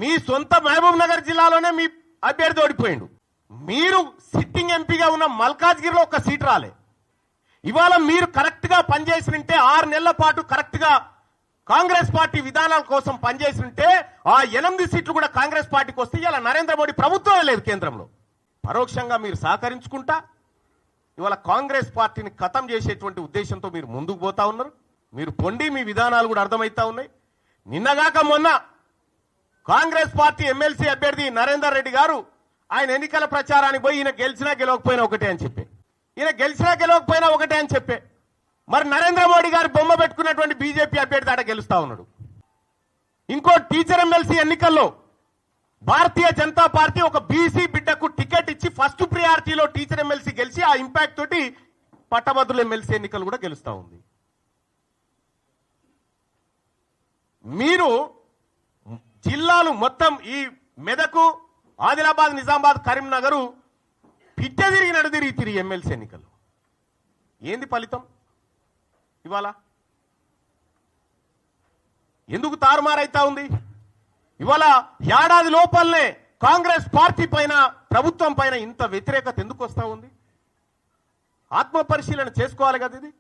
మీ సొంత మహబూబ్ నగర్ జిల్లాలోనే మీ అభ్యర్థి ఓడిపోయిండు. మీరు సిట్టింగ్ ఎంపీగా ఉన్న మల్కాజ్గిరిలో ఒక సీట్ రాలే. ఇవాళ మీరు కరెక్ట్ గా పనిచేసినంటే 6 నెలల పాటు కరెక్ట్ గా కాంగ్రెస్ పార్టీ విధానాల కోసం పనిచేసినంటే ఆ 8 సీట్లు కూడా కాంగ్రెస్ పార్టీకి వస్తే ఇలా నరేంద్ర మోడీ ప్రభుత్వమే లేదు కేంద్రంలో. పరోక్షంగా మీరు సహకరించుకుంటా ఇవాళ కాంగ్రెస్ పార్టీని ఖతం చేసేటువంటి ఉద్దేశంతో మీరు ముందుకు పోతా ఉన్నారు. మీరు పొండి మీ విధానాలు కూడా అర్థమవుతా ఉన్నాయి. నిన్నగాక మొన్న కాంగ్రెస్ పార్టీ ఎమ్మెల్సీ అభ్యర్థి నరేందర్ రెడ్డి గారు ఆయన ఎన్నికల ప్రచారానికి పోయి ఈయన గెలిచినా గెలవకపోయినా ఒకటే అని చెప్పి, ఈయన గెలిచినా గెలవకపోయినా ఒకటే అని చెప్పే, మరి నరేంద్ర మోడీ గారు బొమ్మ పెట్టుకున్నటువంటి బీజేపీ అభ్యర్థి ఆట గెలుస్తా ఉన్నాడు. ఇంకో టీచర్ ఎమ్మెల్సీ ఎన్నికల్లో భారతీయ జనతా పార్టీ ఒక బీసీ బిడ్డకు టికెట్ ఇచ్చి ఫస్ట్ ప్రియారిటీలో టీచర్ ఎమ్మెల్సీ గెలిచి ఆ ఇంపాక్ట్ తోటి పట్టభద్రుల ఎమ్మెల్సీ ఎన్నికలు కూడా గెలుస్తా ఉంది. మీరు జిల్లాలు మొత్తం ఈ మెదకు, ఆదిలాబాద్, నిజామాబాద్, కరీంనగర్ పిట్ట తిరిగి నడుదిరిగి ఎమ్మెల్సీ ఎన్నికలు ఏంది ఫలితం? ఇవాళ ఎందుకు తారుమారైతా ఉంది? ఇవాళ ఏడాది లోపలనే కాంగ్రెస్ పార్టీ పైన, ప్రభుత్వం పైన ఇంత వ్యతిరేకత ఎందుకు వస్తా ఉంది? ఆత్మ పరిశీలన చేసుకోవాలి కదా ఇది.